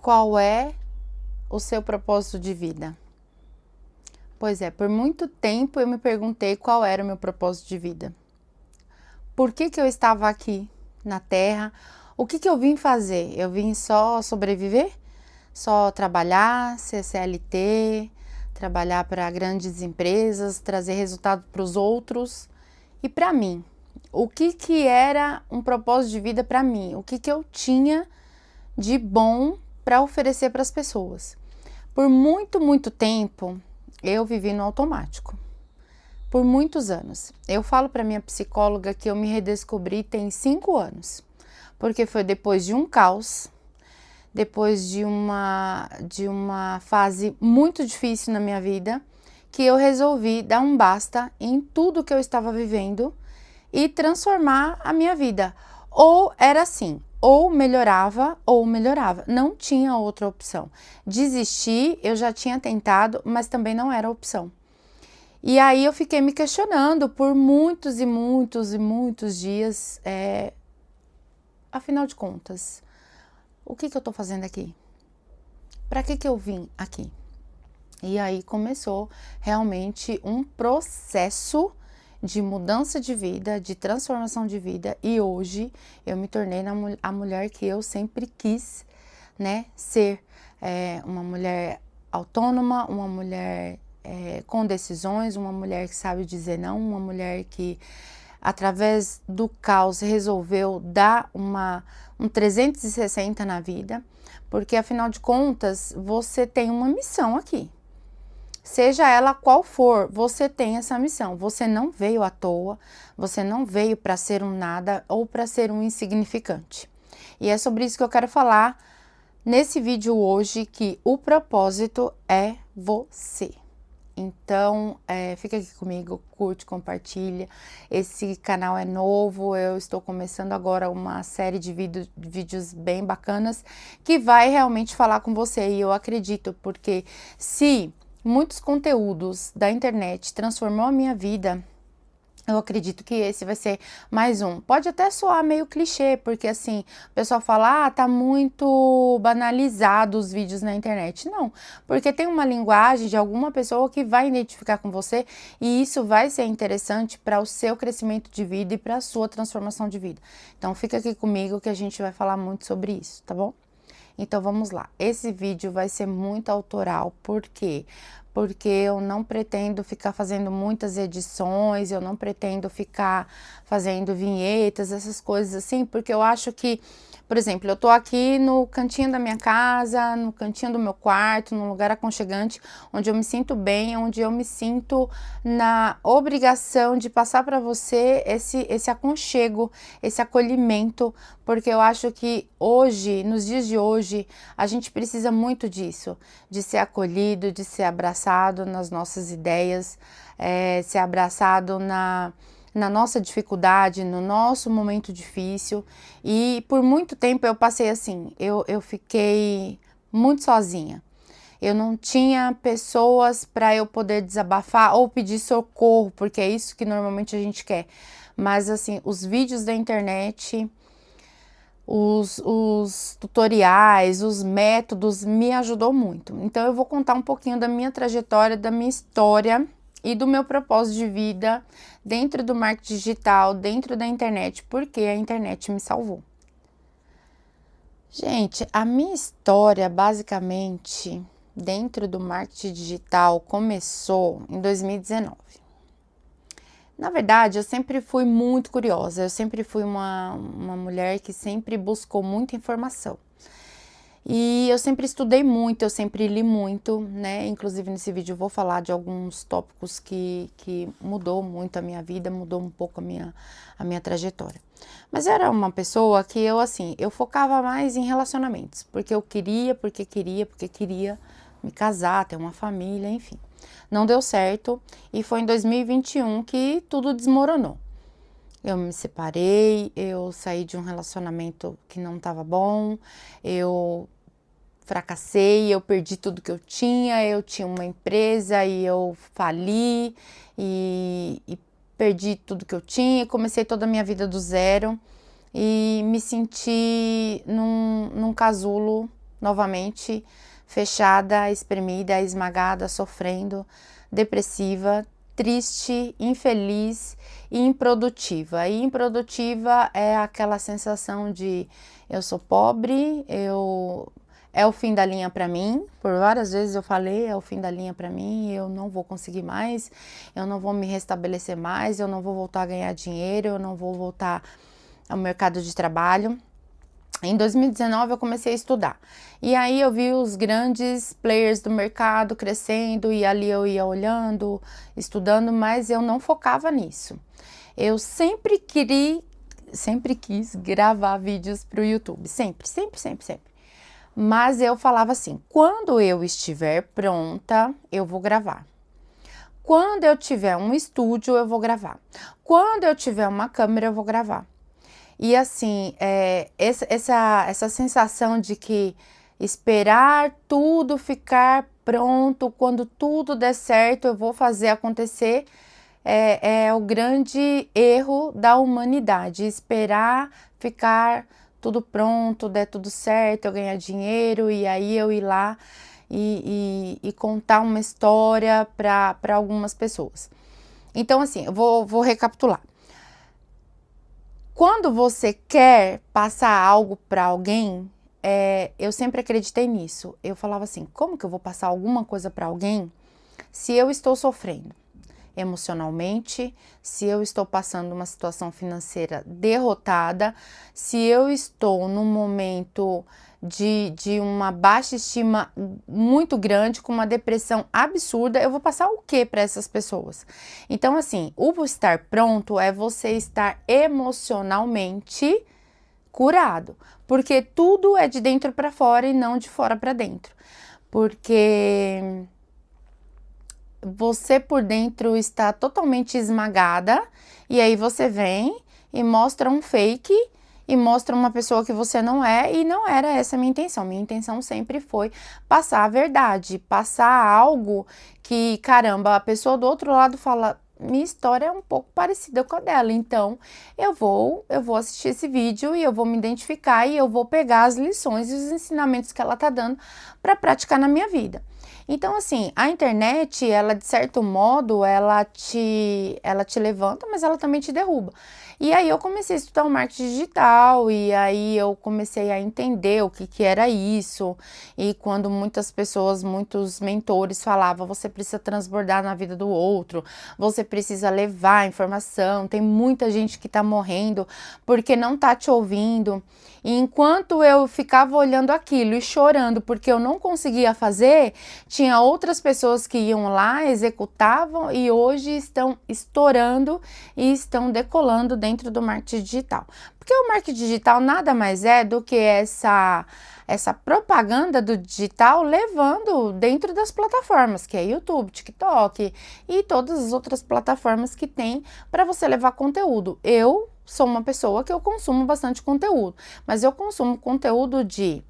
Qual é o seu propósito de vida? Pois é, por muito tempo eu me perguntei qual era o meu propósito de vida. Por que eu estava aqui na Terra? O que eu vim fazer? Eu vim só sobreviver? Só trabalhar, ser CLT, trabalhar para grandes empresas, trazer resultado para os outros? E para mim? O que era um propósito de vida para mim? O que eu tinha de bom para oferecer para as pessoas? Por muito tempo, eu vivi no automático. Por muitos anos. Eu falo para minha psicóloga que eu me redescobri tem 5 anos. Porque foi depois de um caos, depois de uma fase muito difícil na minha vida, que eu resolvi dar um basta em tudo que eu estava vivendo e transformar a minha vida. Ou era assim, ou melhorava, não tinha outra opção. Desistir, eu já tinha tentado, mas também não era opção. E aí eu fiquei me questionando por muitos dias, afinal de contas, o que eu tô fazendo aqui? Para que eu vim aqui? E aí começou realmente um processo de mudança de vida, de transformação de vida, e hoje eu me tornei a mulher que eu sempre quis, né, ser. Uma mulher autônoma, uma mulher com decisões, uma mulher que sabe dizer não, uma mulher que através do caos resolveu dar um 360 na vida, porque afinal de contas você tem uma missão aqui. Seja ela qual for, você tem essa missão. Você não veio à toa, você não veio para ser um nada ou para ser um insignificante. E é sobre isso que eu quero falar nesse vídeo hoje, que o propósito é você. Então, fica aqui comigo, curte, compartilha. Esse canal é novo, eu estou começando agora uma série de vídeos bem bacanas que vai realmente falar com você. E eu acredito, porque se muitos conteúdos da internet transformou a minha vida, eu acredito que esse vai ser mais um. Pode até soar meio clichê, porque assim, o pessoal fala, tá muito banalizado os vídeos na internet. Não, porque tem uma linguagem de alguma pessoa que vai identificar com você e isso vai ser interessante para o seu crescimento de vida e para a sua transformação de vida. Então fica aqui comigo que a gente vai falar muito sobre isso, tá bom? Então vamos lá, esse vídeo vai ser muito autoral, por quê? Porque eu não pretendo ficar fazendo muitas edições, eu não pretendo ficar fazendo vinhetas, essas coisas assim, porque eu acho que, por exemplo, eu tô aqui no cantinho da minha casa, no cantinho do meu quarto, num lugar aconchegante, onde eu me sinto bem, onde eu me sinto na obrigação de passar para você esse aconchego, esse acolhimento, porque eu acho que hoje, nos dias de hoje, a gente precisa muito disso, de ser acolhido, de ser abraçado nas nossas ideias, ser abraçado na nossa dificuldade, no nosso momento difícil. E por muito tempo eu passei assim, eu fiquei muito sozinha. Eu não tinha pessoas para eu poder desabafar ou pedir socorro, porque é isso que normalmente a gente quer. Mas assim, os vídeos da internet, os tutoriais, os métodos me ajudou muito. Então eu vou contar um pouquinho da minha trajetória, da minha história e do meu propósito de vida dentro do marketing digital, dentro da internet, porque a internet me salvou. Gente, a minha história basicamente dentro do marketing digital começou em 2019. Na verdade, eu sempre fui muito curiosa, eu sempre fui uma mulher que sempre buscou muita informação. E eu sempre estudei muito, eu sempre li muito, né? Inclusive nesse vídeo eu vou falar de alguns tópicos que mudou muito a minha vida, mudou um pouco a minha trajetória. Mas eu era uma pessoa que eu focava mais em relacionamentos, porque eu queria, porque queria me casar, ter uma família, enfim. Não deu certo e foi em 2021 que tudo desmoronou. Eu me separei, eu saí de um relacionamento que não estava bom, eu fracassei, eu perdi tudo que eu tinha uma empresa e eu fali e perdi tudo que eu tinha, comecei toda a minha vida do zero e me senti num casulo novamente fechada, espremida, esmagada, sofrendo, depressiva, triste, infeliz e improdutiva. E improdutiva é aquela sensação de eu sou pobre, é o fim da linha para mim. Por várias vezes eu falei, é o fim da linha para mim, eu não vou conseguir mais, eu não vou me restabelecer mais, eu não vou voltar a ganhar dinheiro, eu não vou voltar ao mercado de trabalho. Em 2019 eu comecei a estudar, e aí eu vi os grandes players do mercado crescendo, e ali eu ia olhando, estudando, mas eu não focava nisso. Eu sempre quis gravar vídeos para o YouTube, sempre. Mas eu falava assim, quando eu estiver pronta, eu vou gravar. Quando eu tiver um estúdio, eu vou gravar. Quando eu tiver uma câmera, eu vou gravar. E assim, essa sensação de que esperar tudo ficar pronto, quando tudo der certo, eu vou fazer acontecer, é o grande erro da humanidade. Esperar ficar tudo pronto, der tudo certo, eu ganhar dinheiro e aí eu ir lá e contar uma história para algumas pessoas. Então, assim, eu vou recapitular. Quando você quer passar algo para alguém, eu sempre acreditei nisso. Eu falava assim, como que eu vou passar alguma coisa para alguém se eu estou sofrendo emocionalmente, se eu estou passando uma situação financeira derrotada, se eu estou num momento de uma baixa estima muito grande, com uma depressão absurda, eu vou passar o que para essas pessoas? Então, assim, o estar pronto é você estar emocionalmente curado, porque tudo é de dentro para fora e não de fora para dentro, porque você por dentro está totalmente esmagada, e aí você vem e mostra um fake e mostra uma pessoa que você não é, e não era essa a minha intenção. Minha intenção sempre foi passar a verdade, passar algo que, caramba, a pessoa do outro lado fala, minha história é um pouco parecida com a dela, então eu vou assistir esse vídeo e eu vou me identificar e eu vou pegar as lições e os ensinamentos que ela tá dando para praticar na minha vida. Então, assim, a internet, ela de certo modo, ela te levanta, mas ela também te derruba. E aí eu comecei a estudar o marketing digital, e aí eu comecei a entender o que era isso. E quando muitas pessoas, muitos mentores falavam, você precisa transbordar na vida do outro, você precisa levar informação, tem muita gente que tá morrendo porque não tá te ouvindo. E enquanto eu ficava olhando aquilo e chorando porque eu não conseguia fazer, tinha outras pessoas que iam lá, executavam e hoje estão estourando e estão decolando dentro do marketing digital. Porque o marketing digital nada mais é do que essa propaganda do digital levando dentro das plataformas, que é YouTube, TikTok e todas as outras plataformas que tem para você levar conteúdo. Eu sou uma pessoa que eu consumo bastante conteúdo, mas eu consumo conteúdo de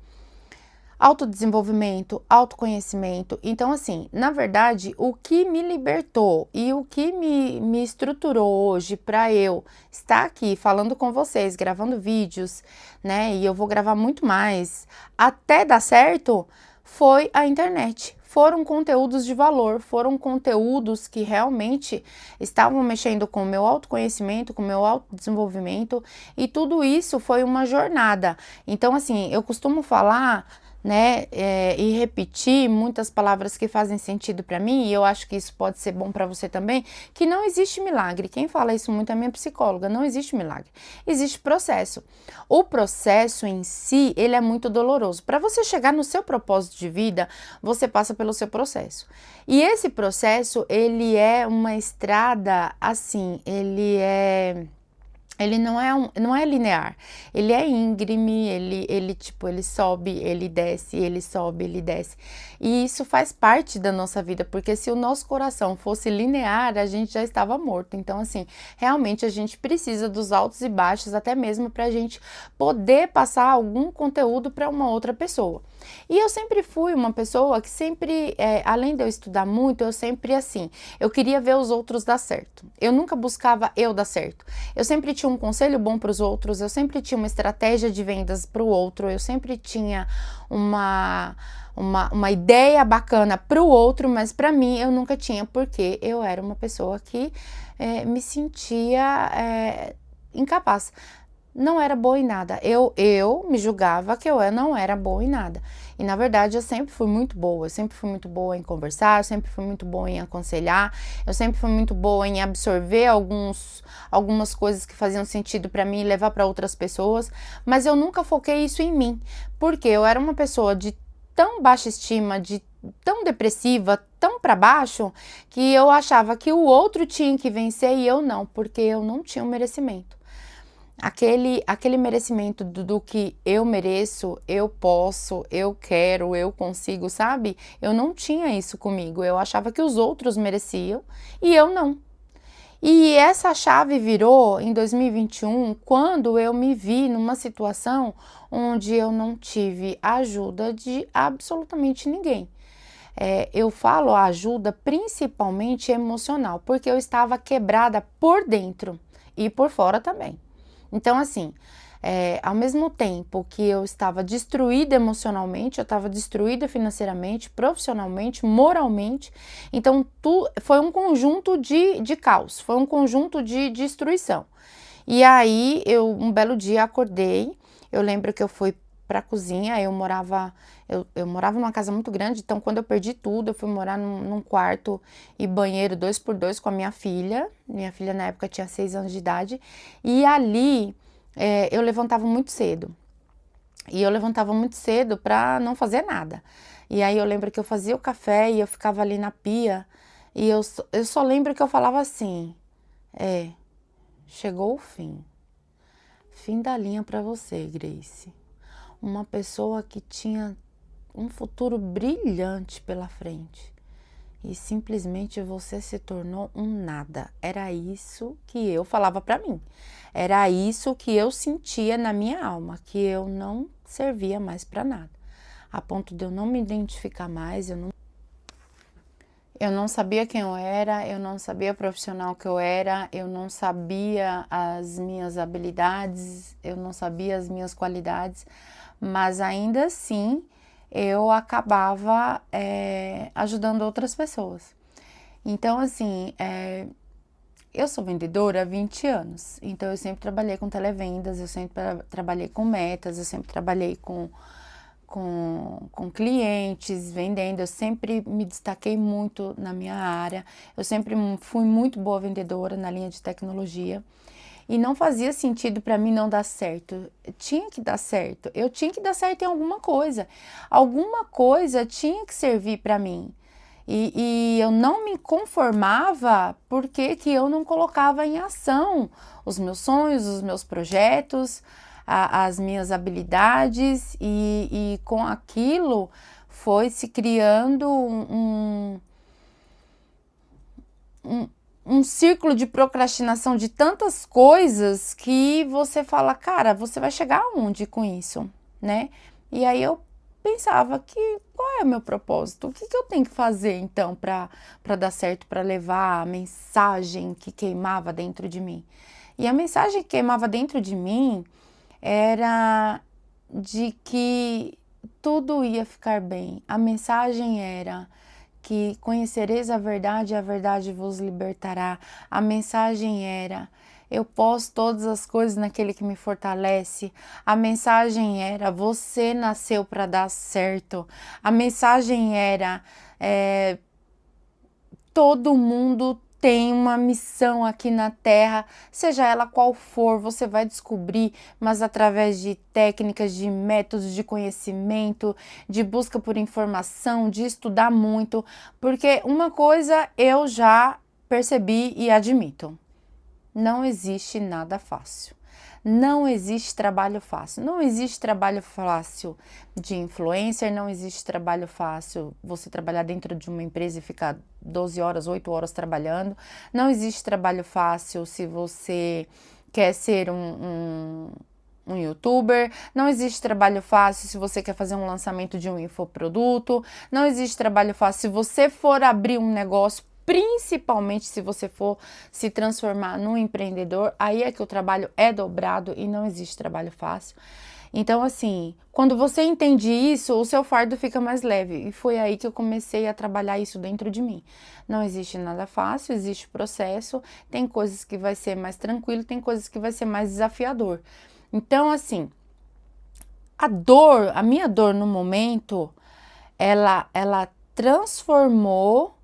autodesenvolvimento, autoconhecimento. Então, assim, na verdade, o que me libertou e o que me estruturou hoje para eu estar aqui falando com vocês, gravando vídeos, né? E eu vou gravar muito mais até dar certo, foi a internet. Foram conteúdos de valor, foram conteúdos que realmente estavam mexendo com o meu autoconhecimento, com o meu autodesenvolvimento, e tudo isso foi uma jornada. Então, assim, eu costumo falar, né, e repetir muitas palavras que fazem sentido para mim, e eu acho que isso pode ser bom para você também, que não existe milagre. Quem fala isso muito é minha psicóloga, não existe milagre, existe processo. O processo em si, ele é muito doloroso. Para você chegar no seu propósito de vida, você passa pelo seu processo. E esse processo, ele é uma estrada, assim, ele não é linear, ele é íngreme, ele sobe, ele desce, ele sobe, ele desce. E isso faz parte da nossa vida, porque se o nosso coração fosse linear, a gente já estava morto. Então, assim, realmente a gente precisa dos altos e baixos, até mesmo para a gente poder passar algum conteúdo para uma outra pessoa. E eu sempre fui uma pessoa que sempre, além de eu estudar muito, eu sempre, assim, eu queria ver os outros dar certo. Eu nunca buscava eu dar certo. Eu sempre tinha tinha um conselho bom para os outros, eu sempre tinha uma estratégia de vendas para o outro, eu sempre tinha uma ideia bacana para o outro, mas para mim eu nunca tinha, porque eu era uma pessoa que me sentia incapaz. Não era boa em nada. Eu me julgava que eu não era boa em nada. E na verdade eu sempre fui muito boa. Eu sempre fui muito boa em conversar, eu sempre fui muito boa em aconselhar, eu sempre fui muito boa em absorver algumas coisas que faziam sentido para mim e levar para outras pessoas. Mas eu nunca foquei isso em mim, porque eu era uma pessoa de tão baixa estima, de tão depressiva, tão para baixo, que eu achava que o outro tinha que vencer e eu não, porque eu não tinha o merecimento. Aquele merecimento do que eu mereço, eu posso, eu quero, eu consigo, sabe? Eu não tinha isso comigo. Eu achava que os outros mereciam e eu não. E essa chave virou em 2021, quando eu me vi numa situação onde eu não tive ajuda de absolutamente ninguém. Eu falo ajuda principalmente emocional, porque eu estava quebrada por dentro e por fora também. Então, assim, ao mesmo tempo que eu estava destruída emocionalmente, eu estava destruída financeiramente, profissionalmente, moralmente. Então, foi um conjunto de caos, foi um conjunto de destruição. E aí, um belo dia acordei, eu lembro que eu fui para a cozinha, eu morava numa casa muito grande, então quando eu perdi tudo, eu fui morar num quarto e banheiro 2x2 com a minha filha na época tinha 6 anos de idade, e ali eu levantava muito cedo, para não fazer nada, e aí eu lembro que eu fazia o café e eu ficava ali na pia, e eu só lembro que eu falava assim, chegou o fim da linha para você, Grace. Uma pessoa que tinha um futuro brilhante pela frente e simplesmente você se tornou um nada. Era isso que eu falava para mim. Era isso que eu sentia na minha alma, que eu não servia mais para nada. A ponto de eu não me identificar mais, eu não sabia quem eu era, eu não sabia o profissional que eu era, eu não sabia as minhas habilidades, eu não sabia as minhas qualidades, mas ainda assim eu acabava ajudando outras pessoas. Então, assim, eu sou vendedora há 20 anos, então eu sempre trabalhei com televendas, eu sempre trabalhei com metas, eu sempre trabalhei com clientes, vendendo, eu sempre me destaquei muito na minha área, eu sempre fui muito boa vendedora na linha de tecnologia e não fazia sentido para mim não dar certo, tinha que dar certo, eu tinha que dar certo em alguma coisa tinha que servir para mim e eu não me conformava porque que eu não colocava em ação os meus sonhos, os meus projetos, as minhas habilidades e com aquilo foi se criando um círculo de procrastinação de tantas coisas que você fala, cara, você vai chegar aonde com isso, né? E aí eu pensava que qual é o meu propósito? O que eu tenho que fazer então para dar certo, para levar a mensagem que queimava dentro de mim? E a mensagem que queimava dentro de mim era de que tudo ia ficar bem. A mensagem era que conhecereis a verdade e a verdade vos libertará. A mensagem era eu posso todas as coisas naquele que me fortalece. A mensagem era você nasceu para dar certo. A mensagem era todo mundo tem uma missão aqui na Terra, seja ela qual for, você vai descobrir, mas através de técnicas, de métodos de conhecimento, de busca por informação, de estudar muito, porque uma coisa eu já percebi e admito, não existe nada fácil. Não existe trabalho fácil. Não existe trabalho fácil de influencer, não existe trabalho fácil você trabalhar dentro de uma empresa e ficar 12 horas, 8 horas trabalhando. Não existe trabalho fácil se você quer ser um youtuber, não existe trabalho fácil se você quer fazer um lançamento de um infoproduto, não existe trabalho fácil se você for abrir um negócio principalmente se você for se transformar num empreendedor, aí é que o trabalho é dobrado e não existe trabalho fácil. Então, assim, quando você entende isso, o seu fardo fica mais leve. E foi aí que eu comecei a trabalhar isso dentro de mim. Não existe nada fácil, existe processo. Tem coisas que vai ser mais tranquilo, tem coisas que vai ser mais desafiador. Então, assim, a minha dor no momento, ela transformou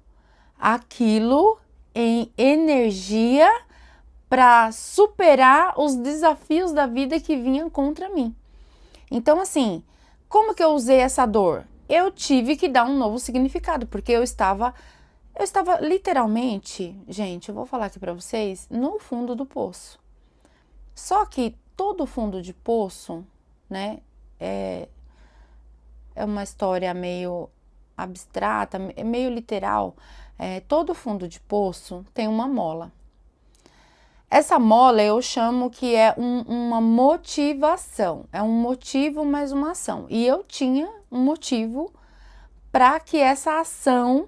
aquilo em energia para superar os desafios da vida que vinham contra mim. Então, assim, como que eu usei essa dor? Eu tive que dar um novo significado, porque eu estava literalmente, gente, eu vou falar aqui para vocês, no fundo do poço. Só que todo fundo de poço, né, é uma história meio abstrata, meio literal. Todo fundo de poço tem uma mola. Essa mola eu chamo que é uma motivação, é um motivo mais uma ação. E eu tinha um motivo para que essa ação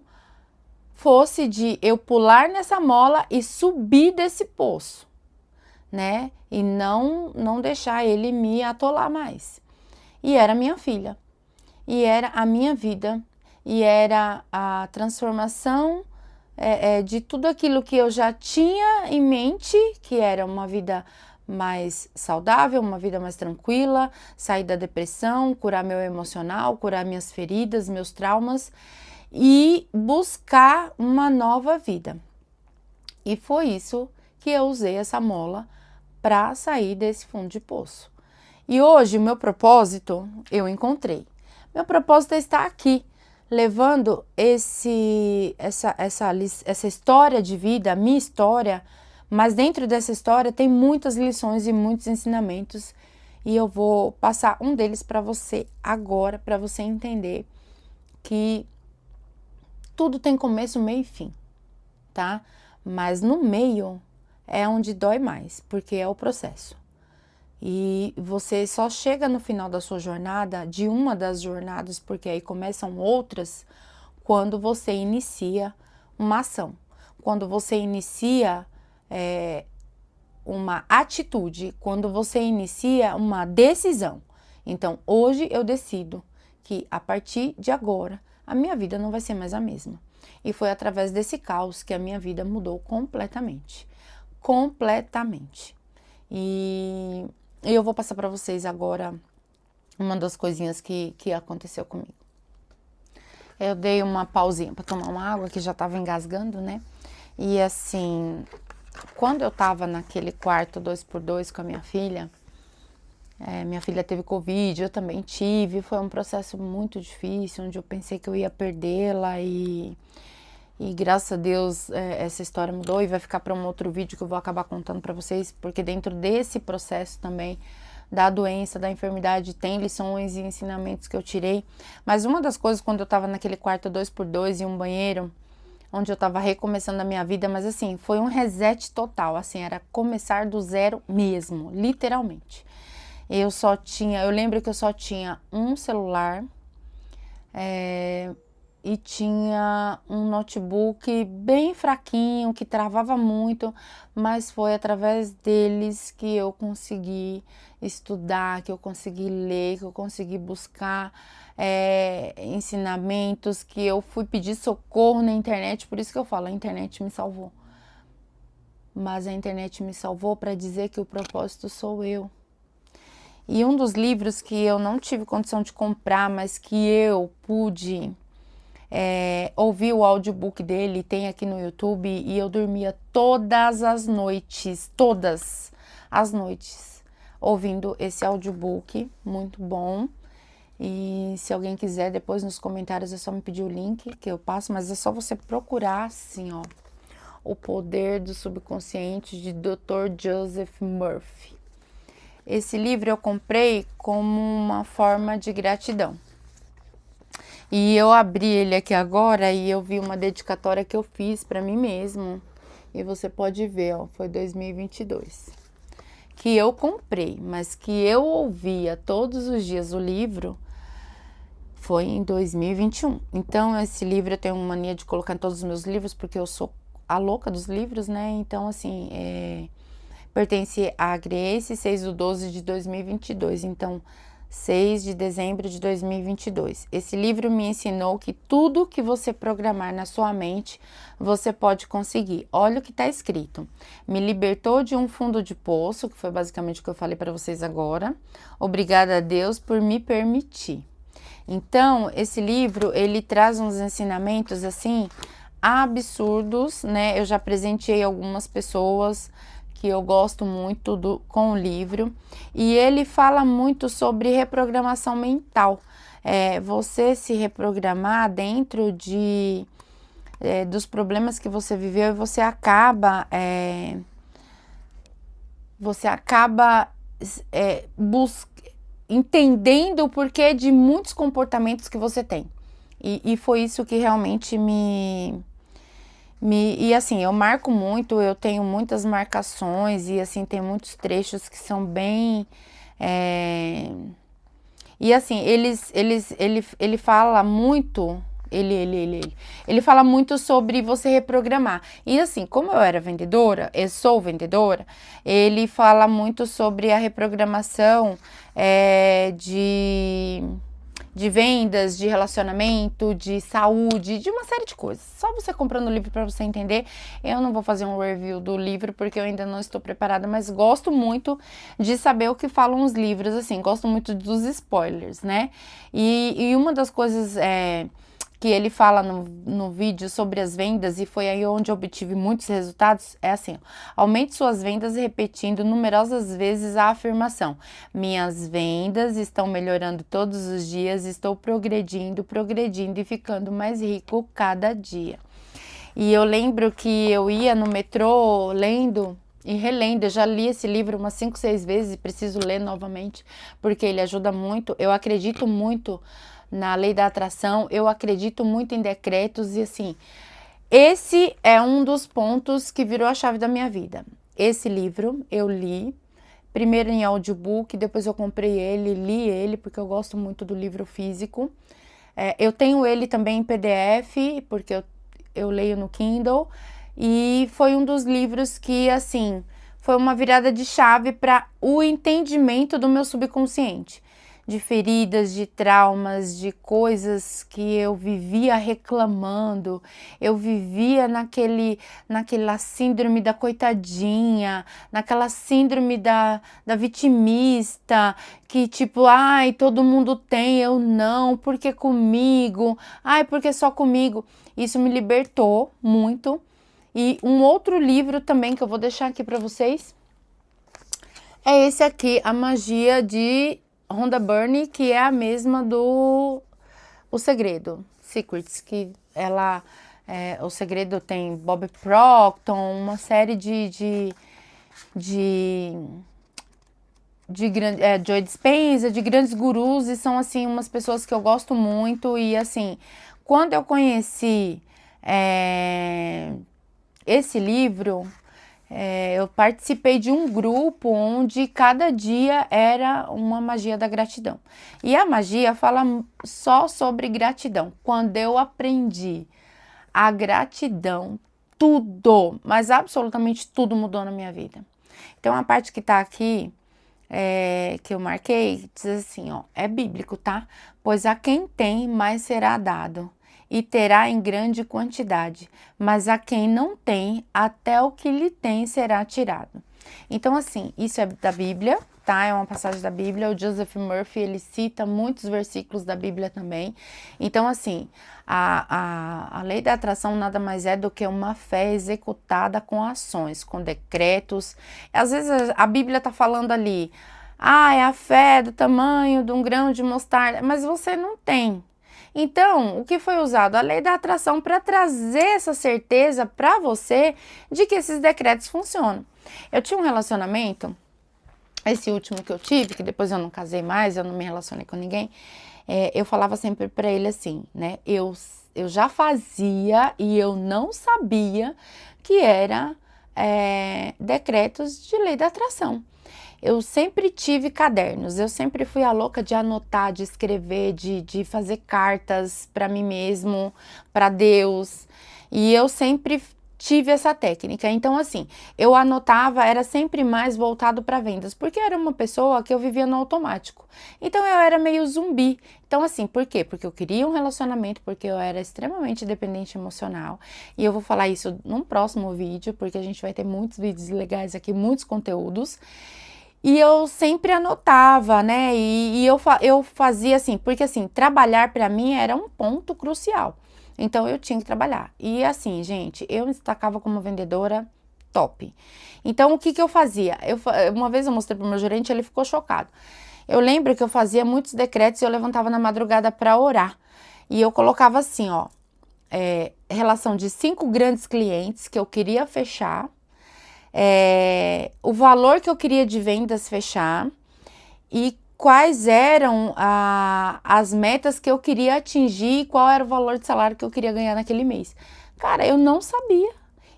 fosse de eu pular nessa mola e subir desse poço, né? E não deixar ele me atolar mais. E era minha filha, e era a minha vida, e era a transformação de tudo aquilo que eu já tinha em mente, que era uma vida mais saudável, uma vida mais tranquila, sair da depressão, curar meu emocional, curar minhas feridas, meus traumas e buscar uma nova vida. E foi isso que eu usei essa mola para sair desse fundo de poço. E hoje o meu propósito eu encontrei. Meu propósito é estar aqui, levando essa história de vida, a minha história, mas dentro dessa história tem muitas lições e muitos ensinamentos e eu vou passar um deles para você agora, para você entender que tudo tem começo, meio e fim, tá? Mas no meio é onde dói mais, porque é o processo. E você só chega no final da sua jornada, de uma das jornadas, porque aí começam outras, quando você inicia uma ação. Quando você inicia uma atitude, quando você inicia uma decisão. Então, hoje eu decido que a partir de agora, a minha vida não vai ser mais a mesma. E foi através desse caos que a minha vida mudou completamente. Completamente. E eu vou passar para vocês agora uma das coisinhas que aconteceu comigo. Eu dei uma pausinha para tomar uma água, que já estava engasgando, né? E assim, quando eu estava naquele quarto 2x2 com a minha filha teve Covid, eu também tive, foi um processo muito difícil, onde eu pensei que eu ia perdê-la e graças a Deus essa história mudou e vai ficar para um outro vídeo que eu vou acabar contando para vocês, porque dentro desse processo também da doença, da enfermidade, tem lições e ensinamentos que eu tirei. Mas uma das coisas, quando eu estava naquele quarto 2x2 e um banheiro, onde eu estava recomeçando a minha vida, mas assim, foi um reset total, assim, era começar do zero mesmo, literalmente. Eu lembro que eu só tinha um celular, e tinha um notebook bem fraquinho, que travava muito, mas foi através deles que eu consegui estudar, que eu consegui ler, que eu consegui buscar ensinamentos, que eu fui pedir socorro na internet. Por isso que eu falo, a internet me salvou. Mas a internet me salvou para dizer que o propósito sou eu. E um dos livros que eu não tive condição de comprar, mas que eu pude ouvir o audiobook dele, tem aqui no YouTube, e eu dormia todas as noites, ouvindo esse audiobook, muito bom. E se alguém quiser, depois nos comentários é só me pedir o link que eu passo, mas é só você procurar assim, ó, O Poder do Subconsciente, de Dr. Joseph Murphy. Esse livro eu comprei como uma forma de gratidão. E eu abri ele aqui agora e eu vi uma dedicatória que eu fiz para mim mesmo. E você pode ver, ó, foi 2022. Que eu comprei, mas que eu ouvia todos os dias o livro, Foi em 2021. Então, esse livro eu tenho uma mania de colocar em todos os meus livros, porque eu sou a louca dos livros, né? Então, assim, pertence a Grace, 6/12 de 2022. Então, 6 de dezembro de 2022. Esse livro me ensinou que tudo que você programar na sua mente, você pode conseguir. Olha o que está escrito. Me libertou de um fundo de poço, que foi basicamente o que eu falei para vocês agora. Obrigada a Deus por me permitir. Então, esse livro, ele traz uns ensinamentos, assim, absurdos, né? Eu já presenteei algumas pessoas que eu gosto muito com o livro, e ele fala muito sobre reprogramação mental. Você se reprogramar dentro dos problemas que você viveu, e você acaba entendendo o porquê de muitos comportamentos que você tem. E foi isso que realmente e assim, eu marco muito, eu tenho muitas marcações, e assim, tem muitos trechos que são bem... E assim, ele fala muito... Ele fala muito sobre você reprogramar. E assim, como eu sou vendedora, ele fala muito sobre a reprogramação de vendas, de relacionamento, de saúde, de uma série de coisas. Só você comprando o livro para você entender. Eu não vou fazer um review do livro porque eu ainda não estou preparada, mas gosto muito de saber o que falam os livros, assim, gosto muito dos spoilers, né? E uma das coisas que ele fala no vídeo sobre as vendas, e foi aí onde eu obtive muitos resultados, é assim: aumente suas vendas repetindo numerosas vezes a afirmação: minhas vendas estão melhorando todos os dias, estou progredindo e ficando mais rico cada dia. E eu lembro que eu ia no metrô lendo e relendo. Eu já li esse livro umas 5, 6 vezes e preciso ler novamente, porque ele ajuda muito. Eu acredito muito na lei da atração, eu acredito muito em decretos, e assim, esse é um dos pontos que virou a chave da minha vida. Esse livro eu li, primeiro em audiobook, depois eu comprei ele, li ele, porque eu gosto muito do livro físico. Eu tenho ele também em PDF, porque eu leio no Kindle, e foi um dos livros que, assim, foi uma virada de chave para o entendimento do meu subconsciente, de feridas, de traumas, de coisas que eu vivia reclamando, eu vivia naquela síndrome da coitadinha, naquela síndrome da vitimista, que tipo, ai, todo mundo tem, eu não, por que comigo? Ai, por que só comigo? Isso me libertou muito. E um outro livro também que eu vou deixar aqui para vocês é esse aqui, A Magia de Rhonda Byrne, que é a mesma do O Segredo, Secrets, que ela, O Segredo tem Bob Proctor, uma série Joe Dispenza, de grandes gurus, e são assim umas pessoas que eu gosto muito. E assim, quando eu conheci esse livro, eu participei de um grupo onde cada dia era uma magia da gratidão. E a magia fala só sobre gratidão. Quando eu aprendi a gratidão, tudo, mas absolutamente tudo mudou na minha vida. Então a parte que tá aqui, que eu marquei, diz assim, ó, é bíblico, tá? Pois a quem tem, mais será dado, e terá em grande quantidade, mas a quem não tem, até o que lhe tem será tirado. Então, assim, isso é da Bíblia, tá? É uma passagem da Bíblia. O Joseph Murphy, ele cita muitos versículos da Bíblia também. Então, assim, a lei da atração nada mais é do que uma fé executada com ações, com decretos. Às vezes a Bíblia tá falando ali, é a fé do tamanho de um grão de mostarda, mas você não tem. Então, o que foi usado? A lei da atração para trazer essa certeza para você de que esses decretos funcionam. Eu tinha um relacionamento, esse último que eu tive, que depois eu não casei mais, eu não me relacionei com ninguém, eu falava sempre para ele assim, né? Eu já fazia e eu não sabia que era decretos de lei da atração. eu sempre tive cadernos, eu sempre fui a louca de anotar, de escrever, de fazer cartas para mim mesmo, para Deus, e eu sempre tive essa técnica. Então, assim, eu anotava, era sempre mais voltado para vendas, porque eu era uma pessoa que eu vivia no automático. Então, eu era meio zumbi. Então, assim, por quê? Porque eu queria um relacionamento, porque eu era extremamente dependente emocional. E eu vou falar isso num próximo vídeo, porque a gente vai ter muitos vídeos legais aqui, muitos conteúdos. E eu sempre anotava, né? Eu fazia assim, porque assim, trabalhar para mim era um ponto crucial. Então eu tinha que trabalhar. E assim, gente, eu me destacava como vendedora top. Então o que que eu fazia? Uma vez eu mostrei pro meu gerente, ele ficou chocado. Eu lembro que eu fazia muitos decretos e eu levantava na madrugada para orar. E eu colocava assim, ó, relação de 5 grandes clientes que eu queria fechar, o valor que eu queria de vendas fechar e quais eram as metas que eu queria atingir e qual era o valor de salário que eu queria ganhar naquele mês. Cara, eu não sabia.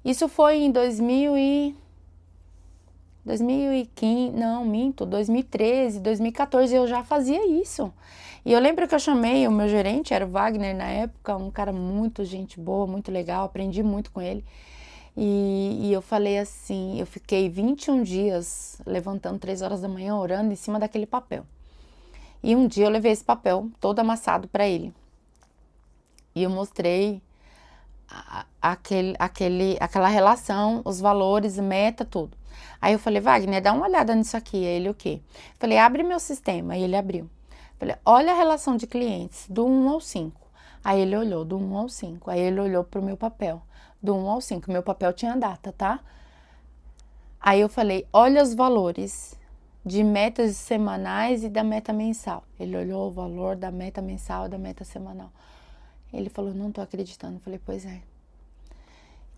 Isso foi em 2015, não, minto, 2013, 2014 eu já fazia isso. E eu lembro que eu chamei o meu gerente, era o Wagner na época, um cara muito gente boa, muito legal, aprendi muito com ele. E eu falei assim, eu fiquei 21 dias levantando 3 horas da manhã, orando em cima daquele papel. E um dia eu levei esse papel todo amassado para ele. E eu mostrei aquela relação, os valores, meta, tudo. Aí eu falei, Wagner, dá uma olhada nisso aqui. Aí ele, o quê? Falei, abre meu sistema. Aí ele abriu. Falei, olha a relação de clientes, do 1 ao 5. Aí ele olhou, do 1 ao 5. Aí ele olhou pro meu papel, do 1 ao 5. Meu papel tinha data, tá? Aí eu falei, olha os valores de metas semanais e da meta mensal. Ele olhou o valor da meta mensal e da meta semanal. Ele falou, não tô acreditando. Eu falei, pois é.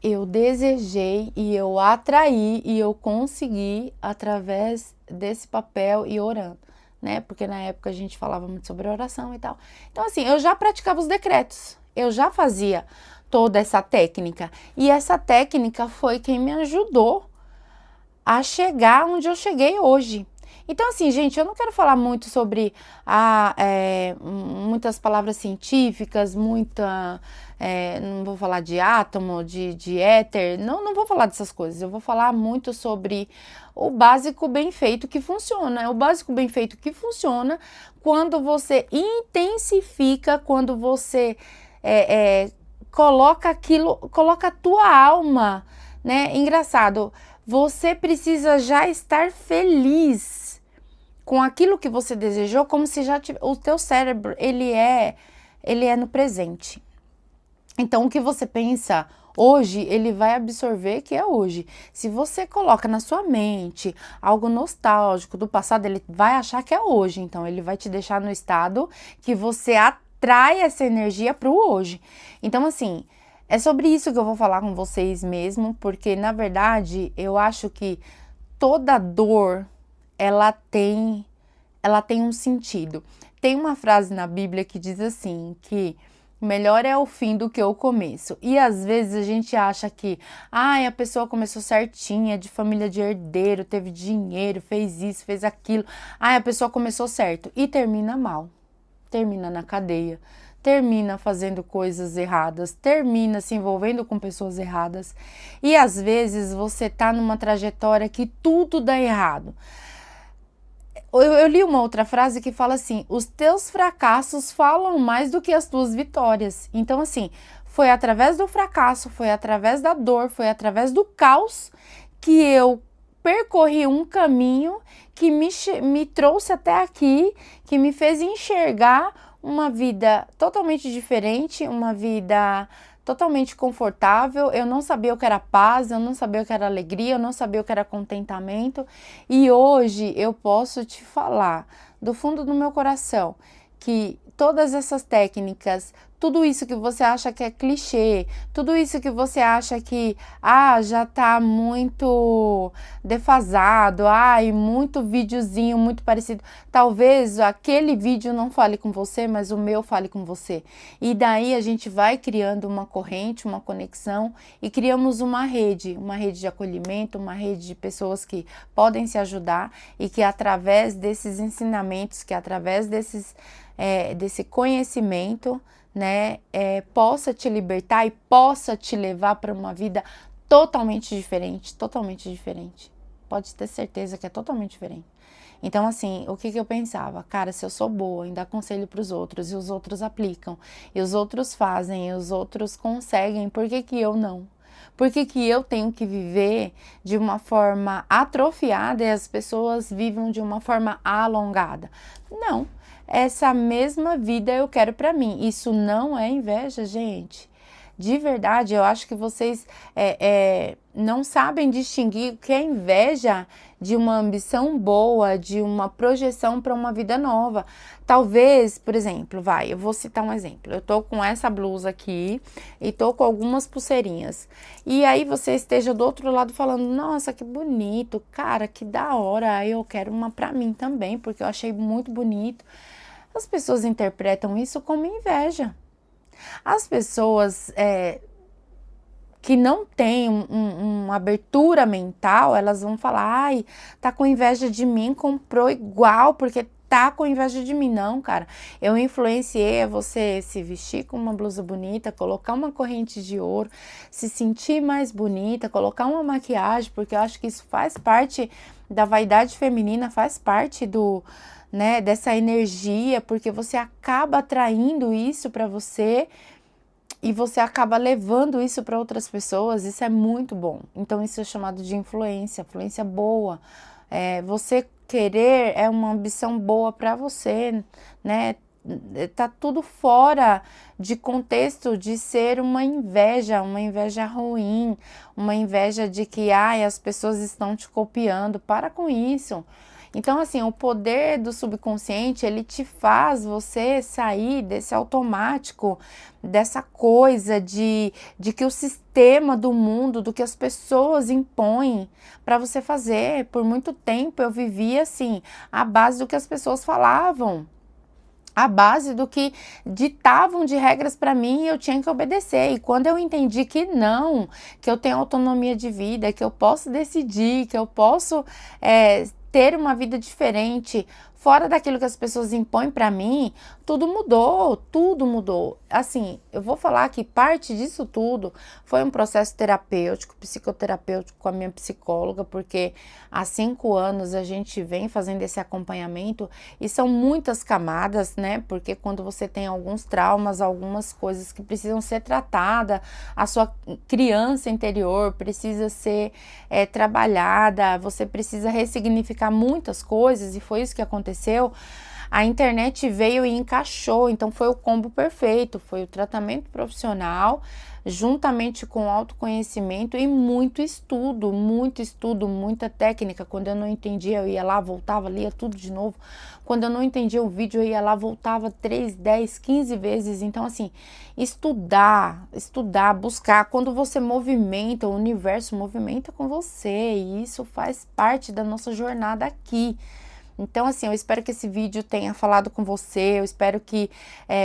Eu desejei e eu atraí e eu consegui através desse papel e orando, né? Porque na época a gente falava muito sobre oração e tal. Então, assim, eu já praticava os decretos, eu já fazia toda essa técnica. E essa técnica foi quem me ajudou a chegar onde eu cheguei hoje. Então, assim, gente, eu não quero falar muito sobre muitas palavras científicas, não vou falar de átomo, de éter, não vou falar dessas coisas. Eu vou falar muito sobre o básico bem feito que funciona. O básico bem feito que funciona quando você intensifica, quando você coloca aquilo, coloca a tua alma, né? Engraçado, você precisa já estar feliz com aquilo que você desejou, como se já tivesse, o teu cérebro, ele é no presente. Então, o que você pensa hoje, ele vai absorver que é hoje. Se você coloca na sua mente algo nostálgico do passado, ele vai achar que é hoje. Então, ele vai te deixar no estado que você atrai essa energia para o hoje. Então, assim, é sobre isso que eu vou falar com vocês mesmo, porque, na verdade, eu acho que toda dor, ela tem um sentido. Tem uma frase na Bíblia que diz assim, que melhor é o fim do que o começo. E às vezes a gente acha que, a pessoa começou certinha, de família de herdeiro, teve dinheiro, fez isso, fez aquilo. A pessoa começou certo e termina mal. Termina na cadeia, termina fazendo coisas erradas, termina se envolvendo com pessoas erradas. E às vezes você tá numa trajetória que tudo dá errado. Eu li uma outra frase que fala assim, os teus fracassos falam mais do que as tuas vitórias. Então, assim, foi através do fracasso, foi através da dor, foi através do caos que eu percorri um caminho que me trouxe até aqui, que me fez enxergar uma vida totalmente diferente, uma vida totalmente confortável. Eu não sabia o que era paz, eu não sabia o que era alegria, eu não sabia o que era contentamento. E hoje eu posso te falar do fundo do meu coração que todas essas técnicas, tudo isso que você acha que é clichê, tudo isso que você acha que já tá muito defasado, e muito videozinho, muito parecido. Talvez aquele vídeo não fale com você, mas o meu fale com você. E daí a gente vai criando uma corrente, uma conexão e criamos uma rede de acolhimento, uma rede de pessoas que podem se ajudar e que através desses ensinamentos, que através desse conhecimento, né, possa te libertar e possa te levar para uma vida totalmente diferente, totalmente diferente. Pode ter certeza que é totalmente diferente. Então, assim, o que eu pensava? Cara, se eu sou boa em dar conselho para os outros, e os outros aplicam, e os outros fazem, e os outros conseguem, por que eu não? Por que eu tenho que viver de uma forma atrofiada e as pessoas vivem de uma forma alongada? Não. Essa mesma vida eu quero para mim. Isso não é inveja, gente. De verdade, eu acho que vocês não sabem distinguir o que é inveja de uma ambição boa, de uma projeção para uma vida nova. Talvez, por exemplo, eu vou citar um exemplo. Eu tô com essa blusa aqui e tô com algumas pulseirinhas. E aí você esteja do outro lado falando, nossa, que bonito, cara, que da hora. Eu quero uma para mim também, porque eu achei muito bonito. As pessoas interpretam isso como inveja. As pessoas que não têm uma abertura mental, elas vão falar, tá com inveja de mim, comprou igual, porque tá com inveja de mim. Não, cara, eu influenciei a você se vestir com uma blusa bonita, colocar uma corrente de ouro, se sentir mais bonita, colocar uma maquiagem, porque eu acho que isso faz parte da vaidade feminina, faz parte dessa energia, porque você acaba atraindo isso para você e você acaba levando isso para outras pessoas. Isso é muito bom. Então isso é chamado de influência boa. Você querer é uma ambição boa para você, né? Tá tudo fora de contexto de ser uma inveja ruim, uma inveja de que as pessoas estão te copiando. Para com isso. Então, assim, o poder do subconsciente, ele te faz você sair desse automático, dessa coisa de que o sistema do mundo, do que as pessoas impõem para você fazer. Por muito tempo eu vivia assim, à base do que as pessoas falavam, à base do que ditavam de regras para mim e eu tinha que obedecer. E quando eu entendi que não, que eu tenho autonomia de vida, que eu posso decidir, que eu posso ter uma vida diferente, fora daquilo que as pessoas impõem para mim, tudo mudou, tudo mudou. Assim, eu vou falar que parte disso tudo foi um processo terapêutico, psicoterapêutico com a minha psicóloga, porque há 5 anos a gente vem fazendo esse acompanhamento e são muitas camadas, né? Porque quando você tem alguns traumas, algumas coisas que precisam ser tratadas, a sua criança interior precisa ser trabalhada, você precisa ressignificar muitas coisas, e foi isso que aconteceu. A internet veio e encaixou, então foi o combo perfeito, foi o tratamento profissional, juntamente com autoconhecimento e muito estudo, muita técnica. Quando eu não entendia, eu ia lá, voltava, lia tudo de novo. Quando eu não entendia o vídeo, eu ia lá, voltava 3, 10, 15 vezes. Então, assim, estudar, buscar. Quando você movimenta, o universo movimenta com você, e isso faz parte da nossa jornada aqui. Então, assim, eu espero que esse vídeo tenha falado com você, eu espero que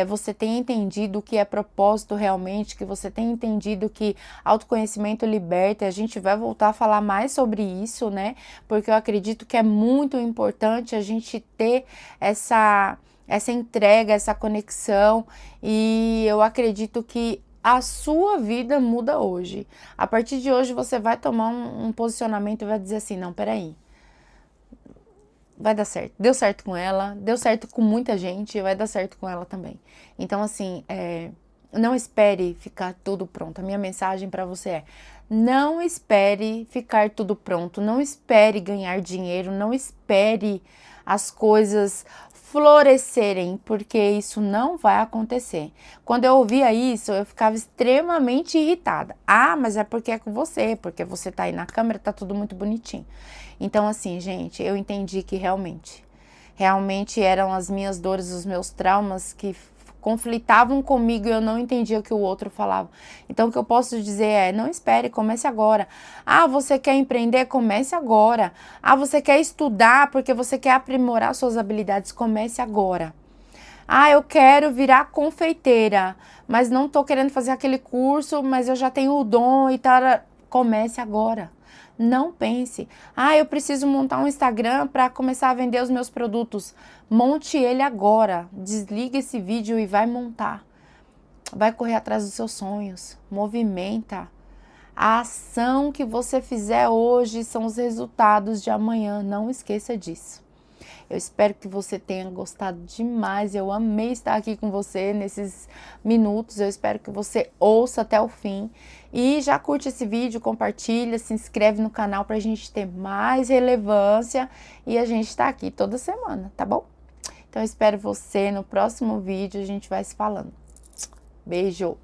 você tenha entendido o que é propósito realmente, que você tenha entendido que autoconhecimento liberta. A gente vai voltar a falar mais sobre isso, né? Porque eu acredito que é muito importante a gente ter essa entrega, essa conexão, e eu acredito que a sua vida muda hoje. A partir de hoje você vai tomar um posicionamento e vai dizer assim, não, peraí, vai dar certo. Deu certo com ela, deu certo com muita gente, vai dar certo com ela também. Então, assim, não espere ficar tudo pronto. A minha mensagem para você é: não espere ficar tudo pronto, não espere ganhar dinheiro, não espere as coisas florescerem, porque isso não vai acontecer. Quando eu ouvia isso, eu ficava extremamente irritada. Mas é porque é com você, porque você tá aí na câmera, tá tudo muito bonitinho. Então, assim, gente, eu entendi que realmente realmente eram as minhas dores, os meus traumas que conflitavam comigo e eu não entendia o que o outro falava. Então, o que eu posso dizer é, não espere, comece agora. Ah, você quer empreender? Comece agora. Ah, você quer estudar porque você quer aprimorar suas habilidades? Comece agora. Ah, eu quero virar confeiteira, mas não tô querendo fazer aquele curso, mas eu já tenho o dom e tal. Comece agora. Não pense, ah, eu preciso montar um Instagram para começar a vender os meus produtos. Monte ele agora. Desliga esse vídeo e vai montar. Vai correr atrás dos seus sonhos. Movimenta. A ação que você fizer hoje são os resultados de amanhã. Não esqueça disso. Eu espero que você tenha gostado demais. Eu amei estar aqui com você nesses minutos. Eu espero que você ouça até o fim. E já curte esse vídeo, compartilha, se inscreve no canal para a gente ter mais relevância. E a gente está aqui toda semana, tá bom? Então eu espero você no próximo vídeo. A gente vai se falando. Beijo!